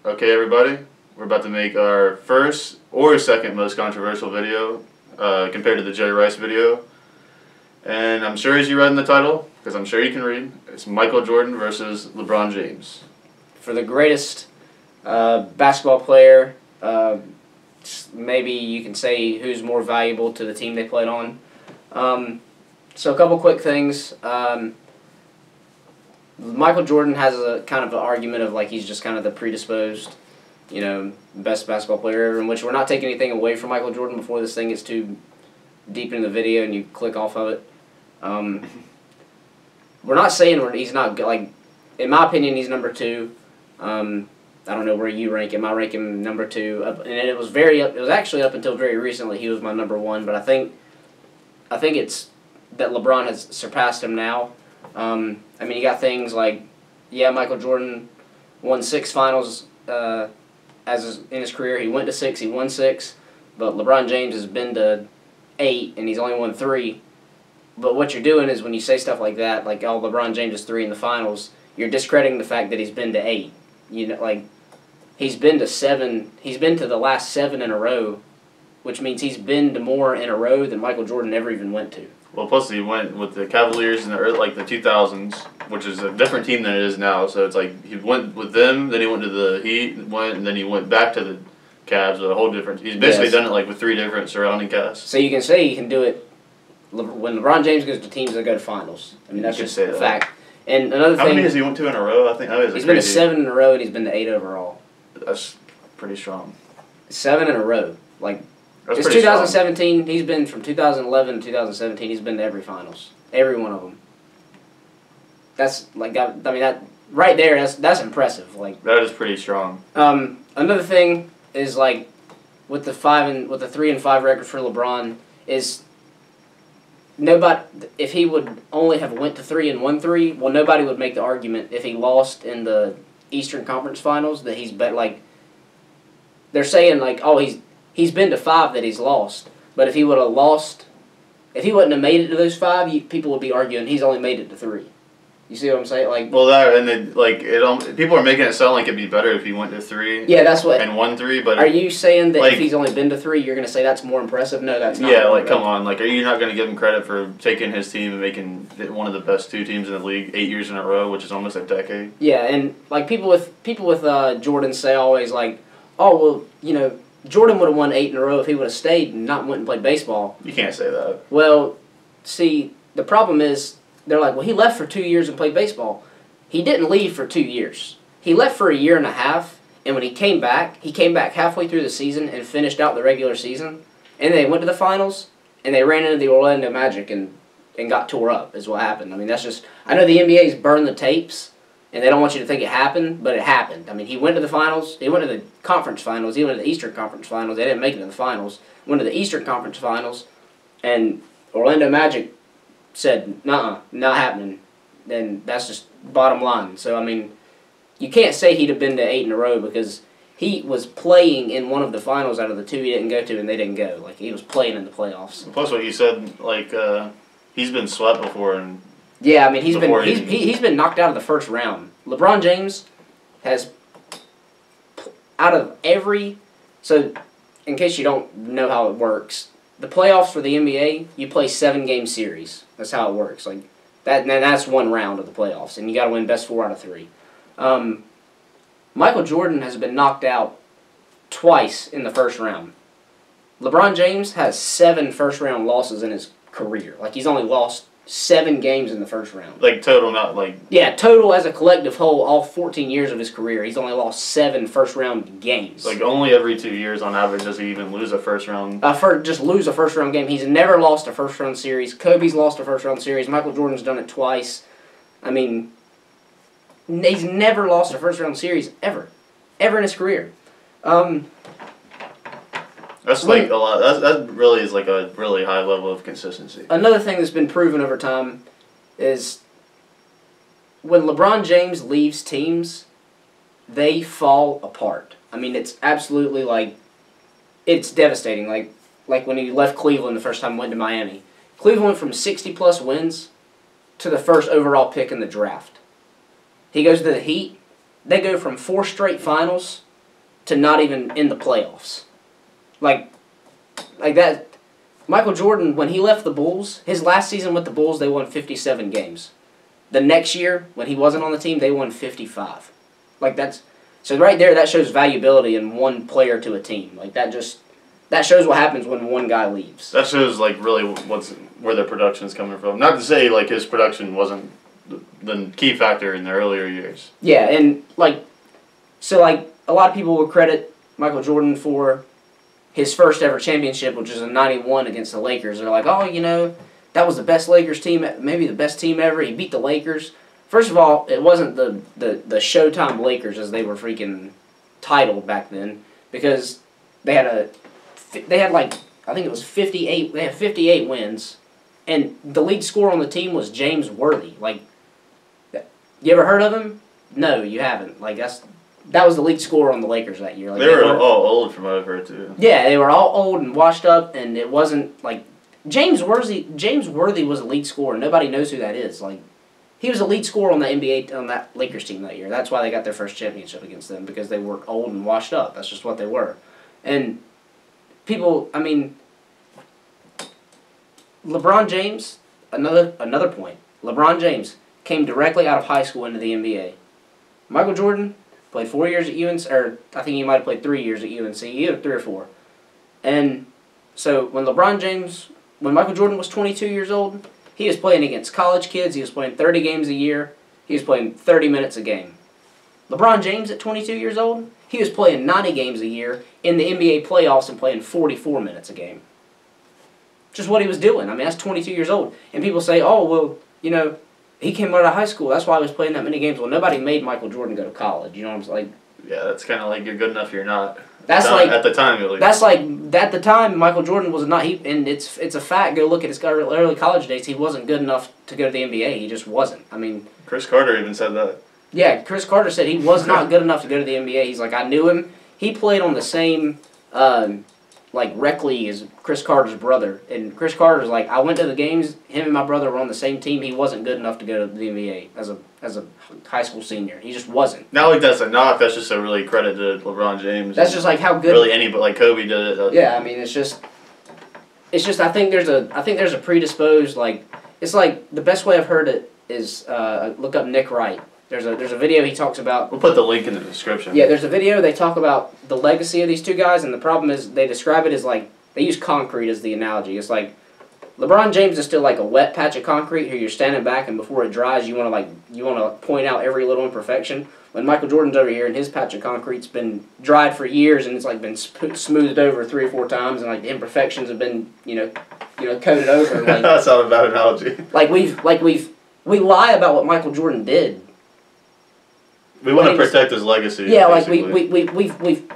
Okay, everybody, we're about to make our first or second most controversial video compared to the Jerry Rice video. And I'm sure as you read in the title, because I'm sure you can read, it's Michael Jordan versus LeBron James. For the greatest basketball player, maybe you can say who's more valuable to the team they played on. So a couple quick things. Michael Jordan has a kind of an argument of like he's just kind of the predisposed, best basketball player ever, in which we're not taking anything away from Michael Jordan before this thing gets too deep into the video and you click off of it. We're not saying he's not, like, in my opinion, he's number 2. I don't know where you rank him. I rank him number 2, and it was actually up until very recently he was my number 1, but I think it's that LeBron has surpassed him now. I mean, you got things like, yeah, Michael Jordan won 6 finals in his career. He went to 6, he won 6, but LeBron James has been to 8, and he's only won 3. But what you're doing is when you say stuff like that, like, oh, LeBron James is 3 in the finals, you're discrediting the fact that he's been to 8. Like, he's been to 7. He's been to the last 7 in a row, which means he's been to more in a row than Michael Jordan ever even went to. Well, plus he went with the Cavaliers in the early, the 2000s, which is a different team than it is now. So it's like he went with them, then he went to the Heat, and then he went back to the Cavs with a whole different. He's basically done it with 3 different surrounding casts. So you can say he can do it when LeBron James goes to teams that go to finals. I mean, that's just a fact. And another thing. How many has he went to in a row? I think he's been to 7 in a row, and he's been to 8 overall. That's pretty strong. 7 in a row, It's 2017. Strong. He's been from 2011 to 2017. He's been to every finals, every one of them. That's that right there. That's impressive. That is pretty strong. Another thing is with the 3 and 5 record for LeBron is nobody. If he would only have went to 3 and won 3, well, nobody would make the argument if he lost in the Eastern Conference Finals that he's they're saying oh he's been to 5 that he's lost, but if he would have lost, if he wouldn't have made it to those 5, people would be arguing he's only made it to 3. You see what I'm saying? Well, that and then people are making it sound like it'd be better if he went to 3. Yeah, that's what. And won 3, but are you saying that if he's only been to 3, you're going to say that's more impressive? No, that's not. Yeah, come on, are you not going to give him credit for taking his team and making it one of the best 2 teams in the league 8 years in a row, which is almost a decade? Yeah, and people with Jordan say always oh well, Jordan would have won 8 in a row if he would have stayed and not went and played baseball. You can't say that. Well, see, the problem is, they're like, well, he left for 2 years and played baseball. He didn't leave for 2 years. He left for 1.5 years, and when he came back halfway through the season and finished out the regular season, and they went to the finals, and they ran into the Orlando Magic and got tore up, is what happened. I mean, that's just, I know the NBA's burned the tapes, and they don't want you to think it happened, but it happened. I mean, he went to the finals, he went to the conference finals, he went to the Eastern Conference Finals, they didn't make it to the finals, went to the Eastern Conference Finals, and Orlando Magic said, nuh-uh, not happening. Then that's just bottom line. So, I mean, you can't say he'd have been to 8 in a row because he was playing in one of the finals out of the 2 he didn't go to, and they didn't go. He was playing in the playoffs. Plus what you said, he's been swept before. And yeah, I mean, he's been knocked out of the first round. LeBron James has, out of every, so in case you don't know how it works, the playoffs for the NBA, you play 7-game series. That's how it works. That's one round of the playoffs, and you got to win best 4 out of 3. Michael Jordan has been knocked out twice in the first round. LeBron James has 7 first-round losses in his career. He's only lost 7 games in the first round. Total, not Yeah, total as a collective whole, all 14 years of his career, he's only lost 7 first-round games. Only every 2 years on average does he even lose a first-round... just lose a first-round game. He's never lost a first-round series. Kobe's lost a first-round series. Michael Jordan's done it twice. I mean, he's never lost a first-round series, ever. Ever in his career. That's a lot. That really is a really high level of consistency. Another thing that's been proven over time is when LeBron James leaves teams, they fall apart. I mean, it's absolutely it's devastating. Like when he left Cleveland the first time and went to Miami. Cleveland went from 60-plus wins to the first overall pick in the draft. He goes to the Heat. They go from 4 straight finals to not even in the playoffs. Like that. Michael Jordan, when he left the Bulls, his last season with the Bulls, they won 57 games. The next year, when he wasn't on the team, they won 55. So right there, that shows valuability in one player to a team. That shows what happens when one guy leaves. That shows really where their production is coming from. Not to say his production wasn't the key factor in the earlier years. Yeah, and a lot of people would credit Michael Jordan for his first ever championship, which is in '91 against the Lakers. They're like, oh, that was the best Lakers team, maybe the best team ever. He beat the Lakers. First of all, it wasn't the Showtime Lakers as they were freaking titled back then, because they had I think it was 58. They had 58 wins, and the lead scorer on the team was James Worthy. You ever heard of him? No, you haven't. That was the lead scorer on the Lakers that year. They were all old from what I've heard too. Yeah, they were all old and washed up, and it wasn't James Worthy was a lead scorer. Nobody knows who that is. He was a lead scorer on the NBA on that Lakers team that year. That's why they got their first championship against them, because they were old and washed up. That's just what they were. And people, LeBron James, another point. LeBron James came directly out of high school into the NBA. Michael Jordan played 4 years at UNC, or I think he might have played 3 years at UNC, either 3 or 4. And so when Michael Jordan was 22 years old, he was playing against college kids. He was playing 30 games a year. He was playing 30 minutes a game. LeBron James at 22 years old, he was playing 90 games a year in the NBA playoffs and playing 44 minutes a game. Just what he was doing. That's 22 years old. And people say, oh, well, he came out of high school. That's why he was playing that many games. Well, nobody made Michael Jordan go to college. You know what I'm saying? Yeah, that's kind of you're good enough, you're not. That's at the time, at least. That's at the time, Michael Jordan was not. And it's a fact. Go look at his early college days. He wasn't good enough to go to the NBA. He just wasn't. Chris Carter even said that. Yeah, Chris Carter said he was not good enough to go to the NBA. He's like, I knew him. He played on the same rec league as Chris Carter's brother. And Chris Carter's like, I went to the games. Him and my brother were on the same team. He wasn't good enough to go to the NBA as a high school senior. He just wasn't. Not that's a knock. That's just a really credit to LeBron James. That's just how good. Really anybody Kobe did it. Yeah, it's just I think there's a predisposed it's the best way I've heard it is look up Nick Wright. There's a video he talks about. We'll put the link in the description. Yeah, there's a video they talk about the legacy of these two guys, and the problem is they describe it as they use concrete as the analogy. It's LeBron James is still a wet patch of concrete here. You're standing back, and before it dries, you want to point out every little imperfection. When Michael Jordan's over here, and his patch of concrete's been dried for years, and it's been smoothed over 3 or 4 times, and the imperfections have been coated over. That's not a bad analogy. We lie about what Michael Jordan did. We want to protect his legacy. Yeah,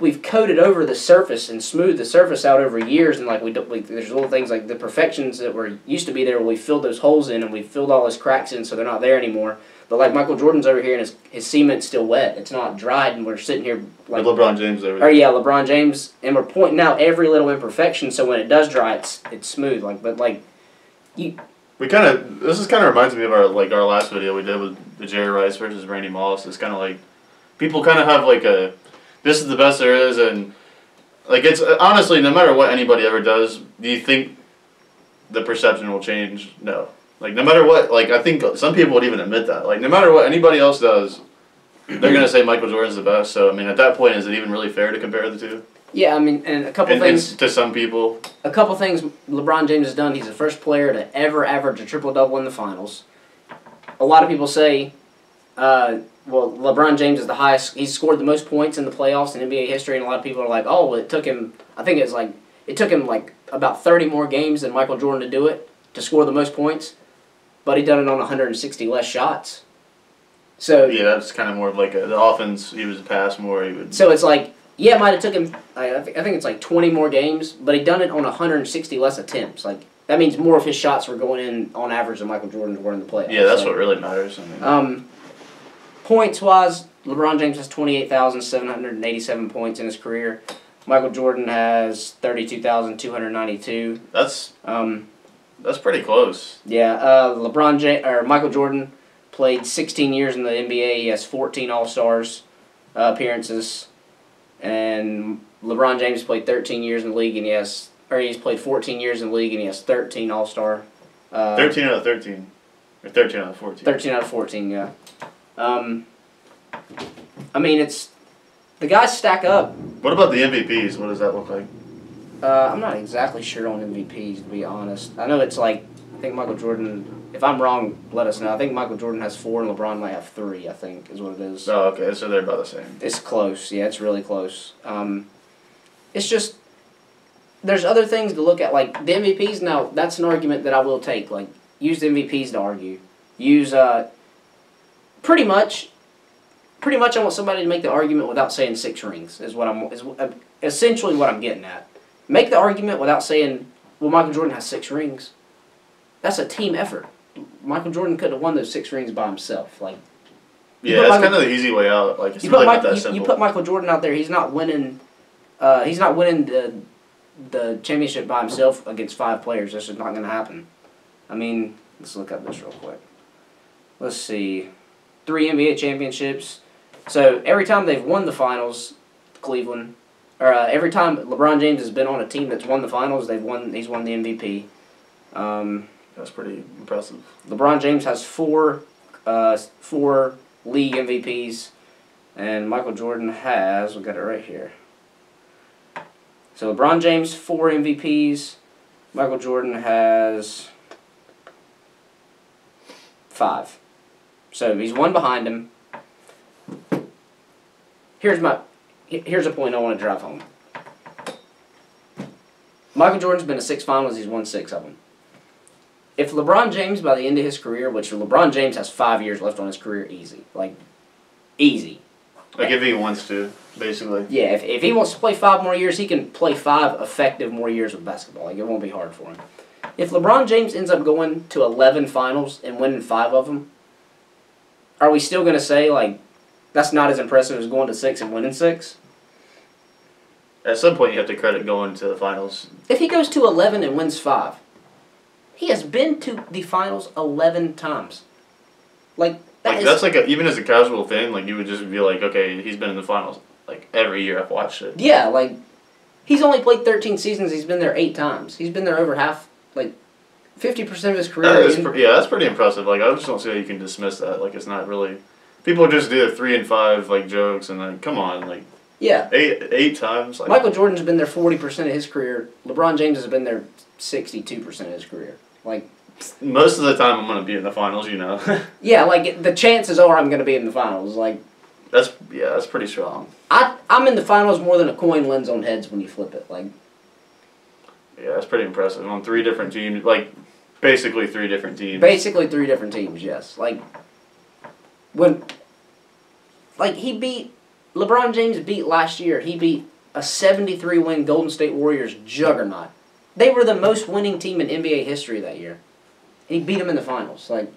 we've coated over the surface and smoothed the surface out over years, and there's little things the perfections that were used to be there. We filled those holes in, and we filled all those cracks in, so they're not there anymore. But Michael Jordan's over here, and his cement's still wet. It's not dried, and we're sitting here LeBron James over there. Or yeah, LeBron James, and we're pointing out every little imperfection, so when it does dry, it's smooth. This is kind of reminds me of our last video we did with the Jerry Rice versus Randy Moss. It's kind of people kind of have this is the best there is, and it's honestly, no matter what anybody ever does, do you think the perception will change? No. No matter what, I think some people would even admit that. No matter what anybody else does, they're gonna say Michael Jordan's the best. So at that point, is it even really fair to compare the two? Yeah, and a couple things to some people. A couple things LeBron James has done. He's the first player to ever average a triple-double in the finals. A lot of people say, LeBron James is the highest. He's scored the most points in the playoffs in NBA history, and a lot of people are like, oh, well, it took him. I think it took him about 30 more games than Michael Jordan to do it, to score the most points, but he done it on 160 less shots. So yeah, that's kind of more of the offense. He was pass more. He would. So it's yeah, it might have took him. I think it's 20 more games, but he done it on 160 less attempts. That means more of his shots were going in on average than Michael Jordan's were in the playoffs. Yeah, that's what really matters. Points wise, LeBron James has 28,787 points in his career. Michael Jordan has 32,292. That's pretty close. Yeah, Michael Jordan played 16 years in the NBA. He has 14 All-Stars appearances. And LeBron James played 13 years in the league, and he's played 14 years in the league, and he has 13 All-Star. 13 out of 13. Or 13 out of 14. 13 out of 14, yeah. I mean, the guys stack up. What about the MVPs? What does that look like? I'm not exactly sure on MVPs, to be honest. I know it's like, I think Michael Jordan, if I'm wrong, let us know. I think Michael Jordan has 4 and LeBron might have 3, I think, is what it is. Oh, okay, so they're about the same. It's close, yeah, it's really close. It's just, there's other things to look at, like the MVPs. Now, that's an argument that I will take. Like, use the MVPs to argue. Use, pretty much, I want somebody to make the argument without saying 6 rings, is essentially what I'm getting at. Make the argument without saying, well, Michael Jordan has 6 rings. That's a team effort. Michael Jordan could have won those 6 rings by himself. Like, yeah, that's kind of the easy way out. Like, it's really not that simple. You put Michael Jordan out there, he's not winning. He's not winning the championship by himself against 5 players. That's just not going to happen. I mean, let's look up this real quick. Let's see, 3 NBA championships. So every time they've won the finals, Cleveland, or every time LeBron James has been on a team that's won the finals, he's won the MVP. That's pretty impressive. LeBron James has 4 league MVPs, and Michael Jordan has, we got it right here. So LeBron James 4 MVPs, Michael Jordan has 5. So he's 1 behind him. Here's a point I want to drive home. Michael Jordan's been to 6 finals. He's won 6 of them. If LeBron James, by the end of his career, which LeBron James has 5 years left on his career, easy. Like, easy. Like, if he wants to, basically. Yeah, if he wants to play 5 more years, he can play 5 effective more years with basketball. Like, it won't be hard for him. If LeBron James ends up going to 11 finals and winning 5 of them, are we still going to say, like, that's not as impressive as going to 6 and winning 6? At some point, you have to credit going to the finals. If he goes to 11 and wins 5, he has been to the finals 11 times. Like, that's like even as a casual fan, like, you would just be like, okay, he's been in the finals like every year I've watched it. Yeah, like, he's only played 13 seasons. He's been there 8 times. He's been there over half, like, 50% of his career. That's pretty impressive. Like, I just don't see how you can dismiss that. Like, it's not really. People just do 3 and 5 like jokes and like, come on, like. Yeah. 8 times. Like, Michael Jordan's been there 40% of his career. LeBron James has been there 62% of his career. Like, most of the time, I'm gonna be in the finals. You know. Yeah, like the chances are I'm gonna be in the finals. Like. That's pretty strong. I'm in the finals more than a coin lands on heads when you flip it. Like. Yeah, that's pretty impressive. On 3 different teams, like basically 3 different teams. Basically 3 different teams. Yes. Like. LeBron James beat last year. He beat a 73-win Golden State Warriors juggernaut. They were the most winning team in NBA history that year. And he beat them in the finals. Like,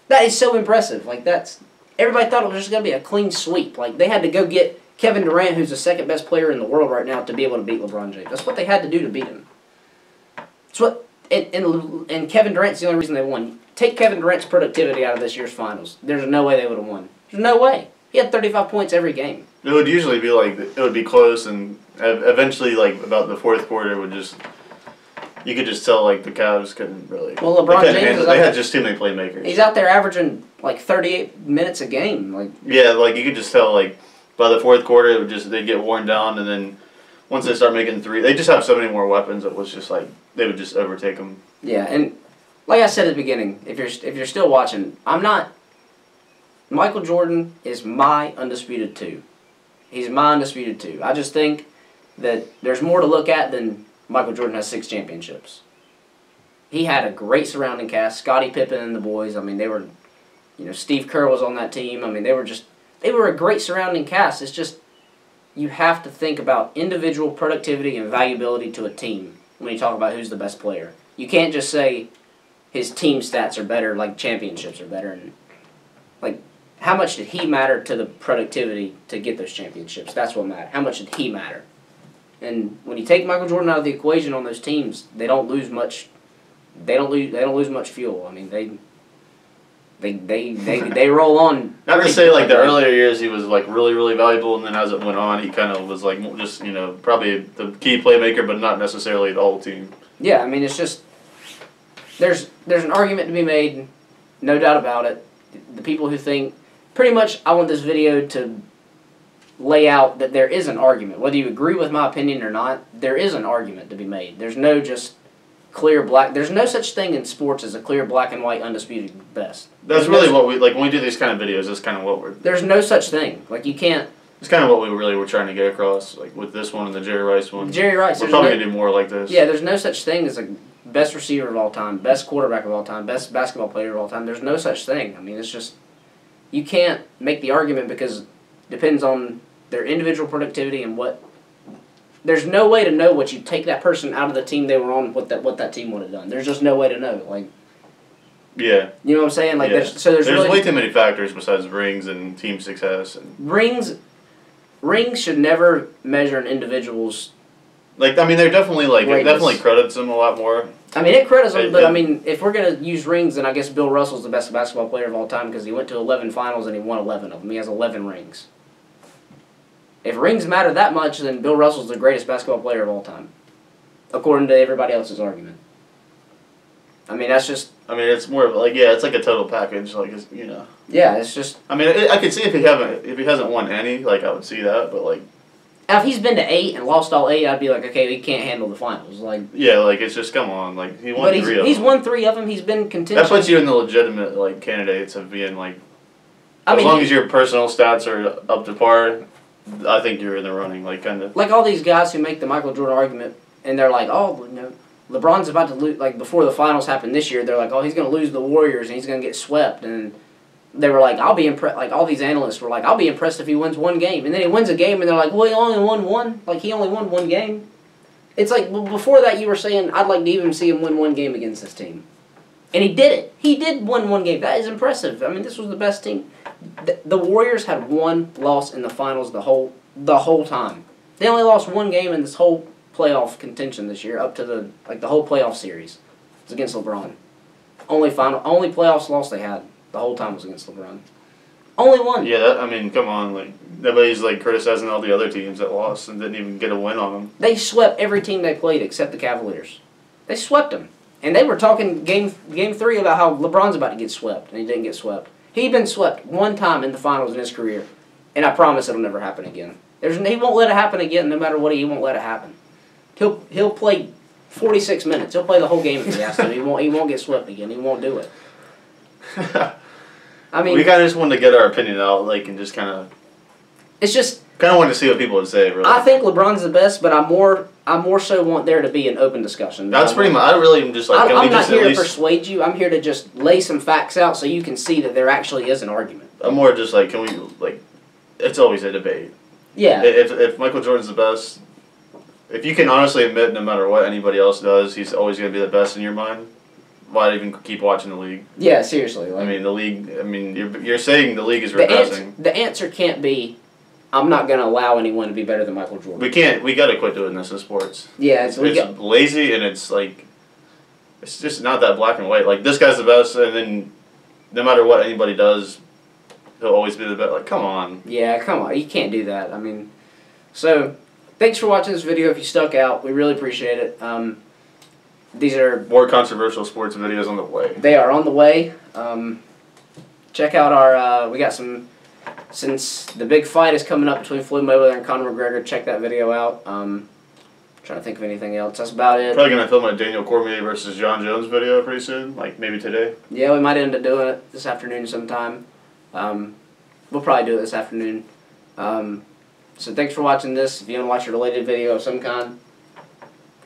that is so impressive. Like, everybody thought it was just going to be a clean sweep. Like, they had to go get Kevin Durant, who's the 2nd best player in the world right now, to be able to beat LeBron James. That's what they had to do to beat him. That's what, and Kevin Durant's the only reason they won. Take Kevin Durant's productivity out of this year's finals. There's no way they would have won. There's no way. He had 35 points every game. It would usually be like, it would be close, and eventually, like, about the 4th quarter, you could just tell, like, the Cavs couldn't really. Well, LeBron James they had just too many playmakers. He's out there averaging, like, 38 minutes a game. Like. Yeah, like, you could just tell, like, by the 4th quarter, they'd get worn down, and then once they start making 3, they just have so many more weapons, it was just, like, they would just overtake them. Yeah, and like I said at the beginning, if you're still watching, Michael Jordan is my undisputed 2. He's my undisputed 2. I just think that there's more to look at than Michael Jordan has 6 championships. He had a great surrounding cast. Scottie Pippen and the boys. I mean, they were, Steve Kerr was on that team. I mean, they were a great surrounding cast. It's just, you have to think about individual productivity and valuability to a team when you talk about who's the best player. You can't just say his team stats are better, like championships are better, and like, how much did he matter to the productivity to get those championships? That's what mattered. How much did he matter? And when you take Michael Jordan out of the equation on those teams, they don't lose much. They don't lose much fuel. I mean, They roll on. Not to say like the earlier years he was like really really valuable, and then as it went on, he kind of was like just probably the key playmaker, but not necessarily the whole team. Yeah, I mean it's just there's an argument to be made, no doubt about it. The people who think pretty much I want this video to lay out that there is an argument, whether you agree with my opinion or not. There is an argument to be made. There's no just clear black. There's no such thing in sports as a clear black and white undisputed best. That's really what we like when we do these kind of videos. That's kind of what we're. There's no such thing. Like you can't. It's kind of what we really were trying to get across, like with this one and the Jerry Rice one. Jerry Rice. We're probably gonna do more like this. Yeah, there's no such thing as a best receiver of all time, best quarterback of all time, best basketball player of all time. There's no such thing. I mean, it's just you can't make the argument because it depends on their individual productivity and what. There's no way to know what you take that person out of the team they were on, what that team would have done. There's just no way to know. Like, yeah, you know what I'm saying? Like, yeah. there's really, way too many factors besides rings and team success. And rings should never measure an individual's. Like, I mean, they're definitely like it definitely credits them a lot more. I mean, it credits them, but I mean, if we're gonna use rings, then I guess Bill Russell's the best basketball player of all time because he went to 11 finals and he won 11 of them. He has 11 rings. If rings matter that much, then Bill Russell's the greatest basketball player of all time, according to everybody else's argument. I mean, that's just. I mean, it's more of like it's like a total package, like Yeah, it's just. I mean, I could see if he hasn't won any, like I would see that, but like. If he's been to 8 and lost all 8, I'd be like, okay, he can't handle the finals. Like. Yeah, like it's just come on, like he won 3 of them. He's won 3 of them. He's been contention. That puts you in the legitimate like candidates of being like. As long as your personal stats are up to par. I think you're in the running, like kind of. Like all these guys who make the Michael Jordan argument, and they're like, oh, LeBron's about to lose. Like before the finals happened this year, they're like, oh, he's going to lose the Warriors and he's going to get swept. And they were like, I'll be impressed. Like all these analysts were like, I'll be impressed if he wins 1 game. And then he wins a game, and they're like, well, he only won 1. Like he only won 1 game. It's like before that you were saying I'd like to even see him win 1 game against this team, and he did it. He did win 1 game. That is impressive. I mean, this was the best team. The Warriors had 1 loss in the finals the whole time. They only lost 1 game in this whole playoff contention this year, up to the whole playoff series. It was against LeBron. Only playoffs loss they had the whole time was against LeBron. Only 1. Yeah, I mean, come on, like nobody's like criticizing all the other teams that lost and didn't even get a win on them. They swept every team they played except the Cavaliers. They swept them, and they were talking game 3 about how LeBron's about to get swept, and he didn't get swept. He'd been swept 1 time in the finals in his career, and I promise it'll never happen again. He won't let it happen again. No matter what, he won't let it happen. He'll play 46 minutes. He'll play the whole game if he has to. He won't get swept again. He won't do it. I mean, we kind of just wanted to get our opinion out, like, and just kind of. It's just. Kind of wanted to see what people would say. Really. I think LeBron's the best, but I more so want there to be an open discussion. That's pretty much. I really am just like. I'm not here to persuade you. I'm here to just lay some facts out so you can see that there actually is an argument. I'm more just like, can we like? It's always a debate. Yeah. If Michael Jordan's the best, if you can honestly admit no matter what anybody else does, he's always going to be the best in your mind, why even keep watching the league? Yeah, seriously. Like, I mean, the league. I mean, you're saying the league is regressing. The answer can't be, I'm not going to allow anyone to be better than Michael Jordan. We can't. We got to quit doing this in sports. Yeah, it's lazy and it's like, it's just not that black and white. Like this guy's the best, and then no matter what anybody does, he'll always be the best. Like, come on. Yeah, come on. You can't do that. I mean, so thanks for watching this video. If you stuck out, we really appreciate it. These are more controversial sports videos on the way. They are on the way. Check out our. We got some. Since the big fight is coming up between Floyd Mayweather and Conor McGregor, check that video out. Trying to think of anything else. That's about it. Probably gonna film a Daniel Cormier versus John Jones video pretty soon, like maybe today. Yeah, we might end up doing it this afternoon sometime. We'll probably do it this afternoon. So thanks for watching this. If you want to watch a related video of some kind,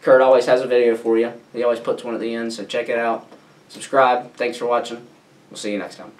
Kurt always has a video for you. He always puts one at the end, so check it out. Subscribe. Thanks for watching. We'll see you next time.